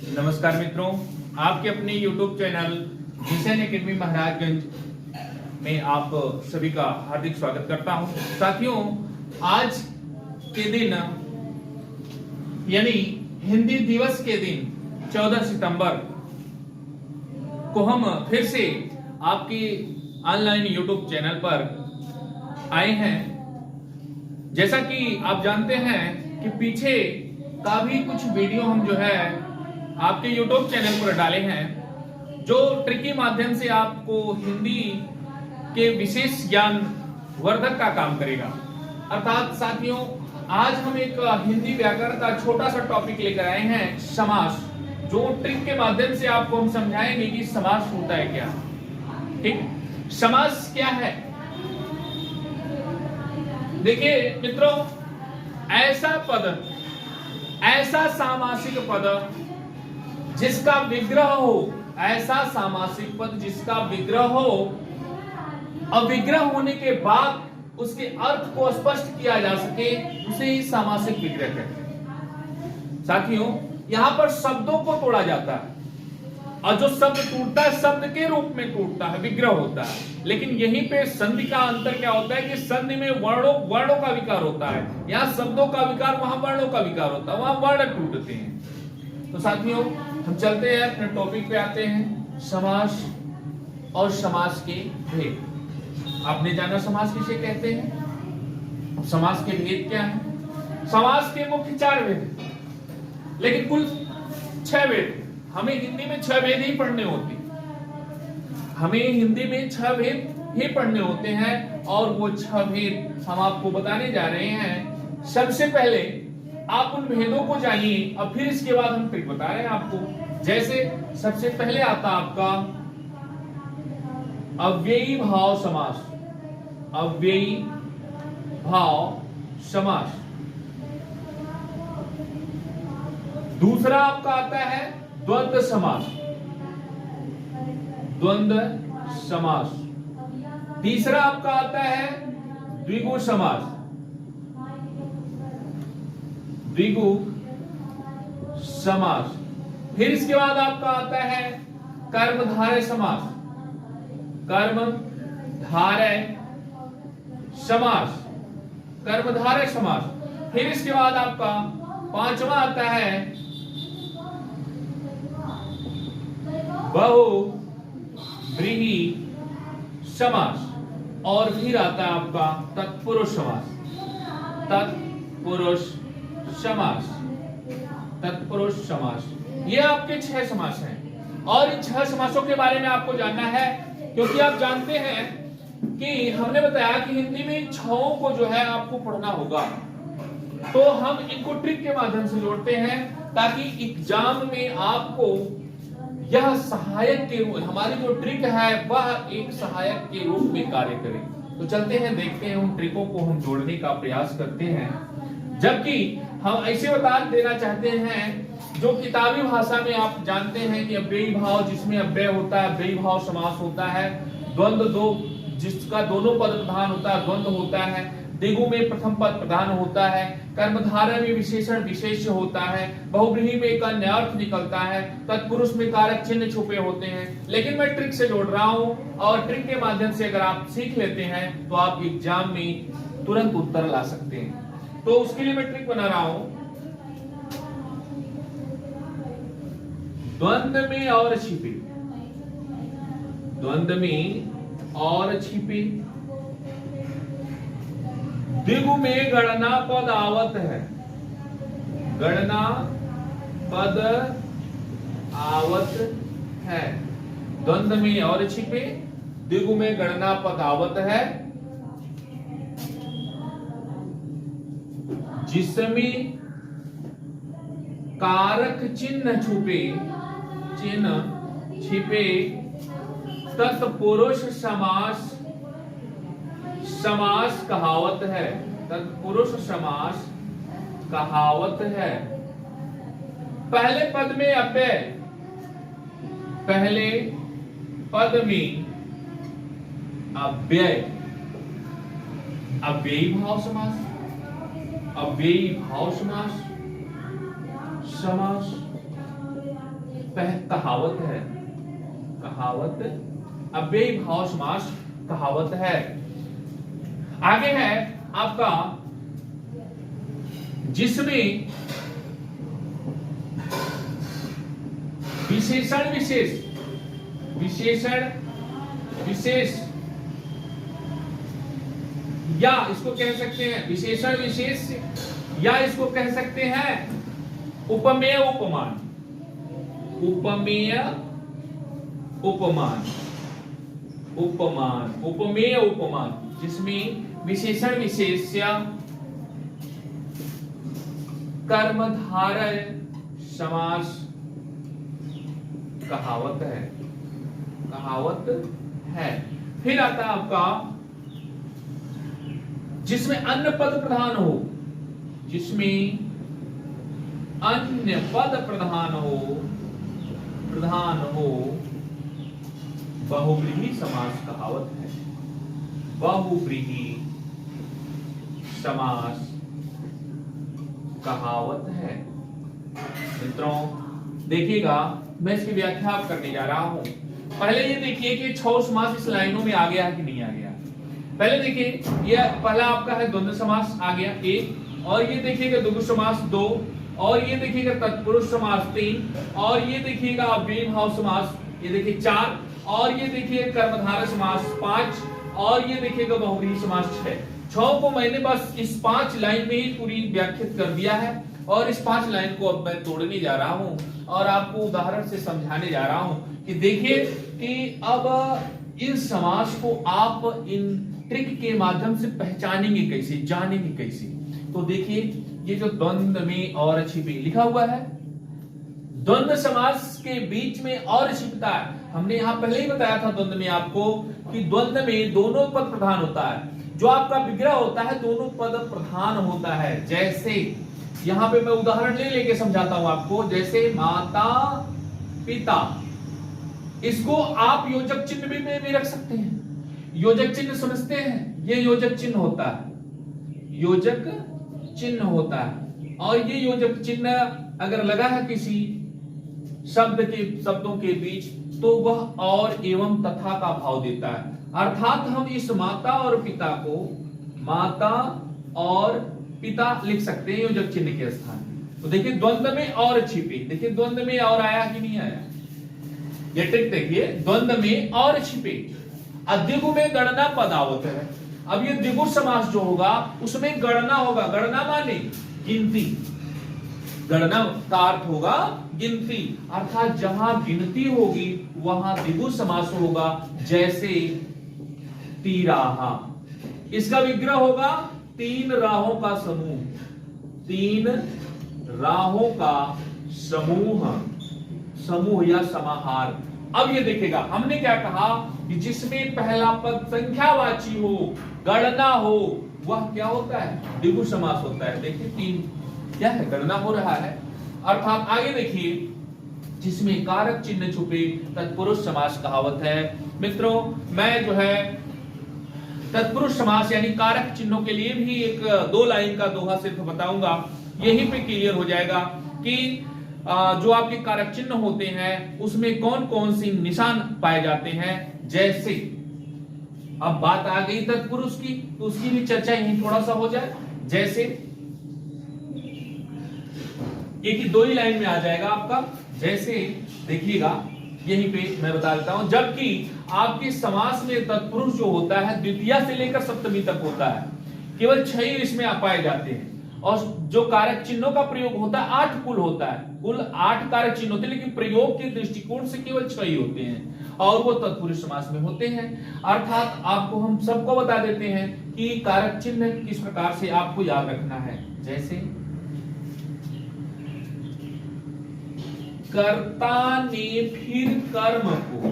नमस्कार मित्रों, आपके अपने YouTube channel mission academy Maharajganj में आप सभी का हार्दिक स्वागत करता हूं। साथियों, आज के दिन यानी हिंदी दिवस के दिन 14 सितंबर को हम फिर से आपके ऑनलाइन YouTube चैनल पर आए हैं। जैसा कि आप जानते हैं कि पीछे का भी कुछ वीडियो हम जो है आपके YouTube चैनल पर डाले हैं, जो ट्रिक के माध्यम से आपको हिंदी के विशेष ज्ञान वर्धक का काम करेगा। अर्थात साथियों, आज हम एक हिंदी व्याकरण का छोटा सा टॉपिक लेकर आए हैं, समास, जो ट्रिक के माध्यम से आपको हम समझाएंगे कि समास होता है क्या। ठीक, समास क्या है? देखिए मित्रों, ऐसा पद, ऐसा सामासिक पद जिसका विग्रह हो, ऐसा सामासिक पद जिसका विग्रह हो, अविग्रह होने के बाद उसके अर्थ को स्पष्ट किया जा सके, उसे ही सामासिक विग्रह कहते हैं। साथियों, यहां पर शब्दों को तोड़ा जाता है और जो शब्द टूटता है शब्द के रूप में टूटता है, विग्रह होता है। लेकिन यहीं पे संधि का अंतर क्या होता है कि संधि में वर्णों का विकार होता है, यहाँ शब्दों का विकार, वहां वर्णों का विकार होता है, वहां वर्ण टूटते हैं। तो साथियों, हम चलते हैं अपने टॉपिक पे, आते हैं समास और समास के भेद। आपने जाना समास किसे कहते हैं, समास के भेद क्या है। समास के मुख्य 4 भेद, लेकिन कुल 6 भेद। हमें हिंदी में 6 भेद ही पढ़ने होते हैं, हमें हिंदी में 6 भेद ही पढ़ने होते हैं, और वो 6 भेद हम आपको बताने जा रहे हैं। सबसे पहले आप उन भेदों को जानिए और फिर इसके बाद हम ट्रिक बता रहे हैं आपको। जैसे सबसे पहले आता आपका अव्ययी भाव समास। अव्ययी भाव समास। दूसरा आपका आता है द्वंद्व समास। द्वंद्व समास। तीसरा आपका आता है द्विगु समास। द्विगु समास। फिर इसके बाद आपका आता है कर्मधारय समास। कर्मधारय समास। कर्मधारय समास। फिर इसके बाद आपका 5वां आता है बहुव्रीहि समास। और फिर आता है आपका तत्पुरुष समास। तत्पुरुष समास। तत्पुरुष समास। ये आपके 6 समास हैं, और इन 6 समासों के बारे में आपको जानना है, क्योंकि आप जानते हैं कि हमने बताया कि हिंदी में इन 6 को जो है आपको पढ़ना होगा। तो हम इनको ट्रिक के माध्यम से जोड़ते हैं, ताकि एग्जाम में आपको यह सहायक के रूप, हमारी जो ट्रिक है वह एक सहायक के रूप में कार्य करे। तो चलते हैं, देखते हैं, उन ट्रिकों को हम जोड़ने का प्रयास करते हैं। जबकि हम ऐसे बता देना चाहते हैं, जो किताबी भाषा में आप जानते हैं कि अव्ययी भाव, जिसमें अव्यय होता है, अव्ययी भाव समास होता है। द्वंद्व दो, जिसका दोनों पद प्रधान होता है, द्वंद्व होता है। द्विगु में प्रथम पद प्रधान होता है। कर्मधारय में विशेषण विशेष्य होता है। बहुव्रीहि में एक अन्य अर्थ निकलता है। तत्पुरुष में कारक चिन्ह छुपे होते हैं। लेकिन मैं ट्रिक से जोड़ रहा हूं, और ट्रिक के माध्यम से अगर आप सीख लेते हैं तो आप एग्जाम में तुरंत उत्तर ला सकते हैं। तो उसके लिए मैं ट्रिक बना रहा हूं। द्वंद्व में और छिपे। द्वंद्व में और छिपे। द्विगु में गणना पद आवत है। गणना पद आवत है। द्वंद्व में और छिपे, द्विगु में गणना पद आवत है, जिसमें कारक चिन्ह छुपे, चिन्ह छिपे। तत्पुरुष समास, समास कहावत है। तत्पुरुष समास कहावत है। पहले पद में अव्यय, पहले पद में अव्यय, अव्ययी भाव समास, अव्ययी भाव समास। समास कहावत है, कहावत अव्ययी भाव समास कहावत है। आगे है आपका जिसमें विशेषण विशेष, विशेषण विशेष या इसको कह सकते हैं विशेषण विशेष, या इसको कह सकते हैं उपमेय उपमान, उपमेय उपमान, उपमान उपमेय उपमान, जिसमें विशेषण विशेष्य कर्मधारय समास कहावत है, कहावत है। फिर आता है आपका जिसमें अन्य पद प्रधान हो, जिसमें अन्य पद प्रधान हो, प्रधान हो, बहुव्रीहि समास कहावत है, बहुव्रीहि समास कहावत है। मित्रों देखिएगा, मैं इसकी व्याख्या करने जा रहा हूं। पहले ये देखिए कि 6 समास इस लाइनों में आ गया है कि नहीं आ गया। पहले देखिए, ये पहला आपका है द्वंद्व समास आ गया 1, और ये देखिएगा द्विगु समास 2, और ये देखिएगा तत्पुरुष समास 3, और ये देखिएगा अव्ययी भाव समास ये देखिए 4, और ये देखिए कर्मधारय समास 5, और ये देखिएगा बहुव्रीहि समास 6। 6 को मैंने बस इस 5 लाइन में ही पूरी व्याख्यात कर दिया है, और इस 5 लाइन को अब मैं तोड़ने जा रहा हूं और आपको उदाहरण से समझाने जा रहा हूं कि देखिए कि अब इन समास को आप इन ट्रिक के माध्यम से पहचानेंगे कैसे, जानेंगे कैसे। तो देखिए ये जो द्वंद्व में और छिपे लिखा हुआ है, द्वंद्व समास के बीच में और छिपता है। हमने यहां पहले ही बताया था द्वंद्व में आपको कि द्वंद्व में दोनों पद प्रधान होता है, जो आपका विग्रह होता है दोनों पद प्रधान होता है। जैसे यहां पे मैं उदाहरण ले लेके समझाता हूं आपको, जैसे माता पिता, इसको आप योजक चिन्ह में भी रख सकते हैं। योजक चिन्ह समझते हैं, ये योजक चिन्ह होता है, योजक चिन्ह होता है। और ये योजक चिन्ह अगर लगा है किसी शब्दों के बीच, तो वह और एवं तथा का भाव देता है। अर्थात हम इस माता और पिता को माता और पिता लिख सकते हैं योजक चिन्ह के स्थान। तो देखिए द्वंद्व में और छिपे, देखिए द्वंद्व में और आया कि नहीं आया, ये ट्रिक देखिए, द्वंद्व में और छिपे। द्विगु में गणना पदावत है। अब ये द्विगु समास जो होगा उसमें गणना होगा, गणना माने गिनती, गणना का अर्थ होगा गिनती, अर्थात जहां गिनती होगी वहां द्विगु समास होगा। जैसे तिराहा, इसका विग्रह होगा 3 राहों का समूह, 3 राहों का समूह, समूह या समाहार। अब ये देखेगा, हमने क्या कहा कि जिसमें पहला पद संख्यावाची हो, गणना हो, वह क्या होता है, द्विगु समास होता है। देखिए 3 क्या है, गणना हो रहा है। अर्थात आगे देखिए, जिसमें कारक चिन्ह छुपे तत्पुरुष समास कहावत है। मित्रों मैं जो है तत्पुरुष समास यानी कारक चिन्हों के लिए भी एक 2 लाइन का दोहा सिर्फ बताऊंगा, यहीं पे क्लियर हो जाएगा कि जो आपके कारक चिन्ह होते हैं उसमें कौन कौन सी निशान पाए जाते हैं। जैसे अब बात आ गई तत्पुरुष की, तो उसकी भी चर्चा यहीं थोड़ा सा हो जाए। जैसे एक ही 2 ही लाइन में आ जाएगा आपका। जैसे देखिएगा यहीं पे मैं बता देता हूं, जबकि आपके समास में तत्पुरुष जो होता है द्वितीया से लेकर सप्तमी तक होता है, केवल 6 ही इसमें पाए जाते हैं। और जो कारक चिन्हों का प्रयोग होता है 8 कुल होता है, कुल 8 कारक चिन्ह होते हैं, लेकिन प्रयोग के दृष्टिकोण से केवल 6 ही होते हैं और वो तत्पुरुष समास में होते हैं। अर्थात आपको हम सबको बता देते हैं कि कारक चिन्ह किस प्रकार से आपको याद रखना है। जैसे कर्ता ने फिर कर्म को,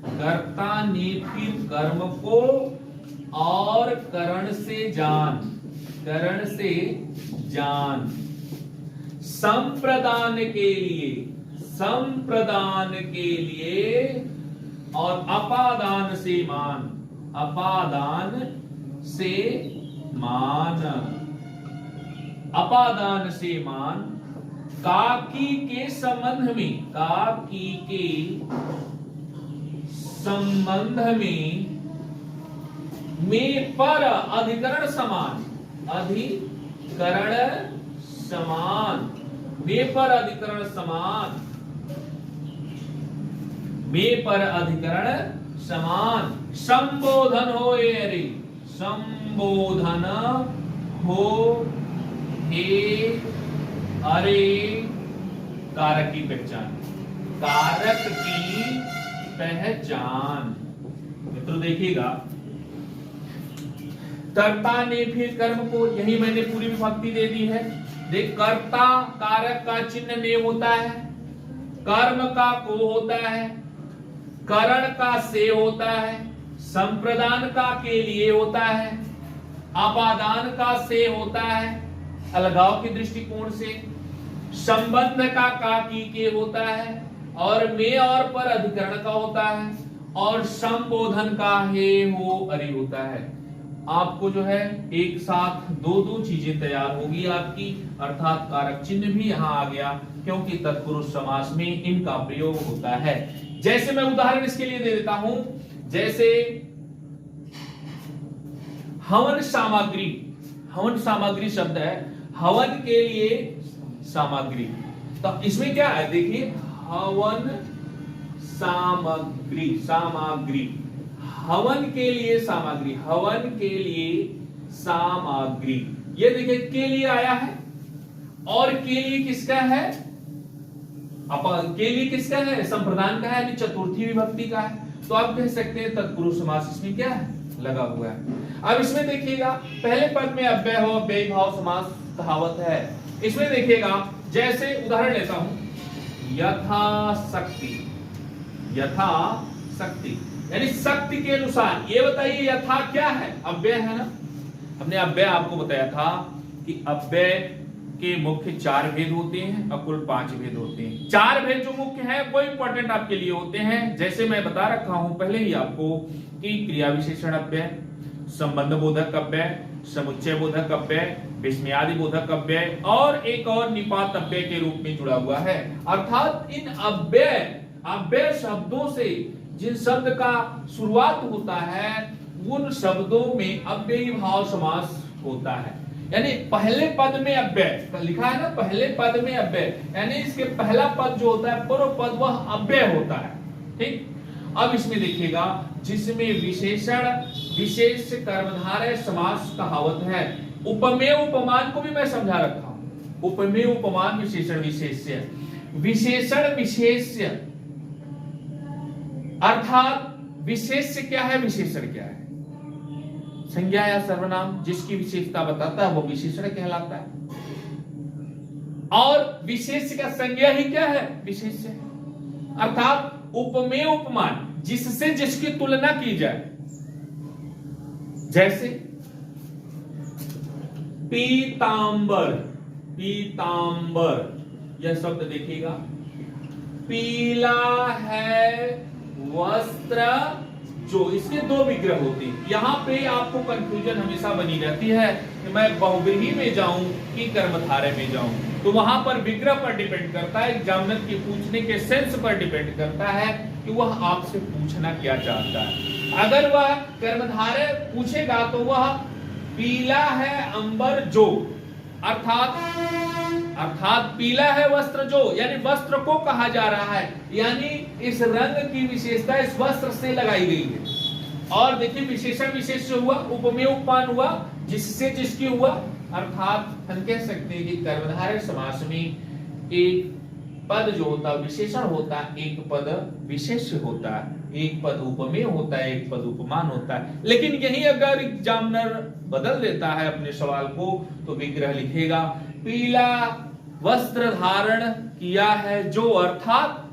कर्ता ने फिर कर्म को और करण से जान, करण से जान, संप्रदान के लिए, संप्रदान के लिए और अपादान से मान, अपादान से मान, अपादान से मान काकी के संबंध में, काकी के संबंध में पर अधिकरण समान, अधिकरण समान, में पर अधिकरण समान, में पर अधिकरण समान, संबोधन हो अरे, संबोधन हो हे अरे, कारक की पहचान, कारक की पहचान। मित्रों देखिएगा, कर्ता ने फिर कर्म को, यही मैंने पूरी विभक्ति दे दी है। देख, कर्ता कारक का चिन्ह ने होता है, कर्म का को होता है, करण का से होता है, संप्रदान का के लिए होता है, अपादान का से होता है अलगाव के दृष्टिकोण से, संबंध का की के होता है, और में और पर अधिकरण का होता है, और संबोधन का हे हो अरे होता है। आपको जो है एक साथ दो चीजें तैयार होगी आपकी, अर्थात कारक चिन्ह भी यहां आ गया, क्योंकि तत्पुरुष समास में इनका प्रयोग होता है। जैसे मैं उदाहरण इसके लिए दे देता हूं, जैसे हवन सामग्री, हवन सामग्री शब्द है, हवन के लिए सामग्री, तो इसमें क्या है देखिए, हवन सामग्री, सामग्री, हवन के लिए सामग्री, हवन के लिए सामग्री, ये देखिए के लिए आया है, और के लिए किसका है, के लिए किसका है, संप्रदान का है, यानी चतुर्थी विभक्ति का है, तो आप कह सकते हैं तत्पुरुष समास इसमें क्या है, लगा हुआ है। अब इसमें देखिएगा, पहले पद में अव्यय हो, अव्ययी भाव समास कहावत है। इसमें देखिएगा, जैसे उदाहरण लेता हूं, यथाशक्ति, यथाशक्ति यानी शक्ति के अनुसार। ये बताइए यथा क्या है, अव्यय है ना। हमने अव्यय आपको बताया था कि अव्यय के मुख्य 4 भेद होते हैं और कुल 5 भेद होते हैं। 4 भेद जो मुख्य है वो इंपॉर्टेंट आपके लिए होते हैं, जैसे मैं बता रखा हूं पहले ही आपको कि क्रिया विशेषण अव्यय, संबंध बोधक अव्यय, समुच्चय बोधक अव्यय, विस्मयादि बोधक अव्यय, और एक और निपात अव्यय के रूप में जुड़ा हुआ है। अर्थात इन अव्यय शब्दों से जिन शब्द का शुरुआत होता है उन शब्दों में अव्ययी भाव समास होता है। यानी पहले पद में अव्यय लिखा है ना, पहले पद में अव्यय, यानी इसके पहला पद जो होता है पूर्व पद वह अव्यय होता है। ठीक, अब इसमें देखिएगा, जिसमें विशेषण विशेष कर्मधारय समास कहावत है। उपमेय उपमान को भी मैं समझा रखा हूं, उपमेय उपमान विशेषण विशेष्य, विशेषण विशेष्य, अर्थात विशेष्य क्या है, विशेषण क्या है, संज्ञा या सर्वनाम जिसकी विशेषता बताता है वो विशेषण कहलाता है, और विशेष्य का संज्ञा ही क्या है, विशेष्य। अर्थात उपमेय उपमान जिससे जिसकी तुलना की जाए, जैसे पीतांबर, पीतांबर यह शब्द देखिएगा, पीला है वस्त्र जो, इसके 2 विग्रह होते हैं। यहां पे आपको कंफ्यूजन हमेशा बनी रहती है कि मैं बहुव्रीहि में जाऊं कि कर्मधारय में जाऊं, तो वहां पर विग्रह पर डिपेंड करता है, एग्जामिनर के पूछने के सेंस पर डिपेंड करता है कि वह आपसे पूछना क्या चाहता है। अगर वह कर्मधारय पूछेगा तो वह पीला है अंबर जो, अर्थात पीला है वस्त्र जो, यानी वस्त्र को कहा जा रहा है, यानी इस रंग की विशेषता इस वस्त्र से लगाई गई है। और देखिए विशेषण विशेष हुआ, उपमेय उपमान हुआ, जिससे जिसकी हुआ, अर्थात हम कह सकते हैं कि कर्मधारय समास में एक पद जो होता है विशेषण होता है, एक पद विशेष होता है, एक पद उपमेय होता है, एक पद उपमान होता है। लेकिन यही अगर एग्जामिनर बदल देता है अपने सवाल को, तो विग्रह लिखेगा पीला वस्त्र धारण किया है जो, अर्थात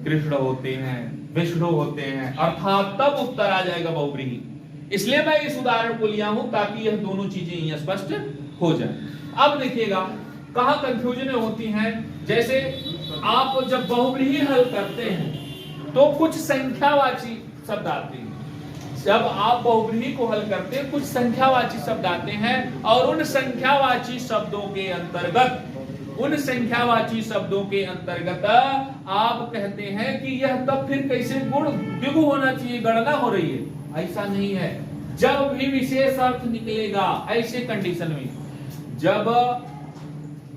कृष्ण होते हैं, विष्णु होते हैं, अर्थात तब उत्तर आ जाएगा बहुव्रीहि। इसलिए मैं इस उदाहरण को लिया हूं ताकि यह दोनों चीजें स्पष्ट हो जाए। अब देखिएगा कहां कंफ्यूजन होती हैं, जैसे आप जब बहुव्रीहि हल करते हैं तो कुछ संख्यावाची शब्द आते हैं। जब आप बहुव्रीहि को हल करते हैं कुछ संख्यावाची शब्द आते हैं, और उन संख्यावाची शब्दों के अंतर्गत उन संख्यावाची शब्दों के अंतर्गत आप कहते हैं कि यह तब फिर कैसे गुण द्विगु होना चाहिए, गणना हो रही है। ऐसा नहीं है। जब भी विशेष अर्थ निकलेगा ऐसे कंडीशन में, जब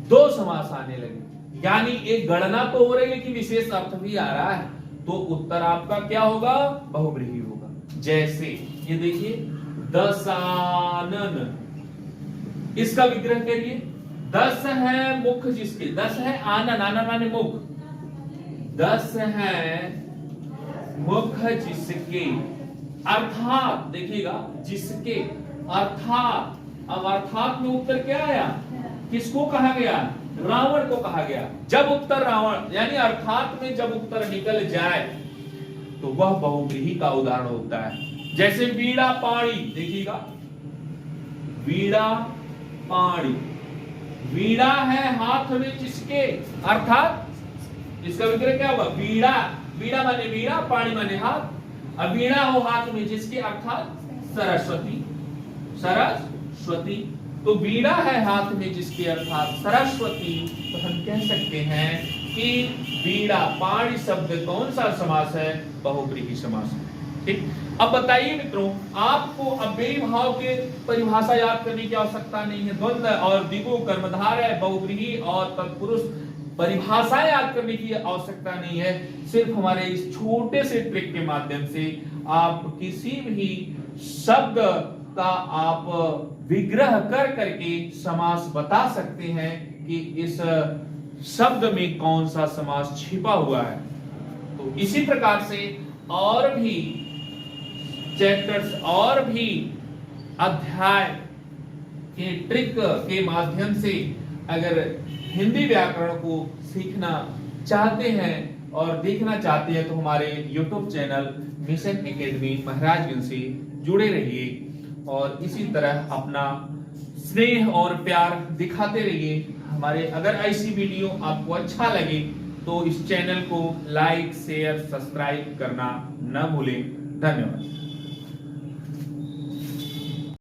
दो समास आने लगे, यानी एक गणना तो हो रही है कि विशेष अर्थ भी आ रहा है, तो उत्तर आपका क्या होगा? बहुव्रीहि होगा। जैसे ये देखिए, दसानन, इसका विग्रह करिए। 10 है मुख जिसके, 10 है आनन, आनन माने मुख, 10 है मुख जिसके, अर्थात देखिएगा जिसके, अर्थात। अब अर्थात में उत्तर क्या आया? किसको कहा गया? रावण को कहा गया। जब उत्तर रावण यानी अर्थात में जब उत्तर निकल जाए तो वह बहुव्रीहि का उदाहरण होता है। जैसे वीणा पाणी, देखिएगा वीणा पाणी, वीणा है हाथ में जिसके, अर्थात इसका विग्रह क्या होगा? वीणा, वीणा माने वीणा, पाणी माने हाथ। अब वीणा हो हाथ में जिसके, अर्थात सरस्वती, सरस्वती। तो वीणा है हाथ में जिसके, अर्थात सरस्वती। तो हम कह सकते हैं कि वीणा पाणी शब्द कौन सा समास है? बहुव्रीहि समास है। ठीक। अब बताइए मित्रों, आपको अव्ययी भाव के परिभाषा याद करने की आवश्यकता नहीं है। द्वंद्व और द्विगु, कर्मधारय, बहुव्रीहि और तत्पुरुष परिभाषा याद करने की आवश्यकता नहीं है। सिर्फ हमारे इस छोटे से ट्रिक के माध्यम से आप किसी भी शब्द का आप विग्रह कर करके समास बता सकते हैं कि इस शब्द में कौन सा समास छिपा हुआ है। तो इसी प्रकार से और भी चैप्टर्स और भी अध्याय के ट्रिक के माध्यम से अगर हिंदी व्याकरण को सीखना चाहते हैं और देखना चाहते हैं तो हमारे YouTube channel mission academy Maharajganj से जुड़े रहिए और इसी तरह अपना स्नेह और प्यार दिखाते रहिए। हमारे अगर ऐसी वीडियो आपको अच्छा लगे तो इस चैनल को लाइक, शेयर, सब्सक्राइब करना न भूलें। धन्यवाद।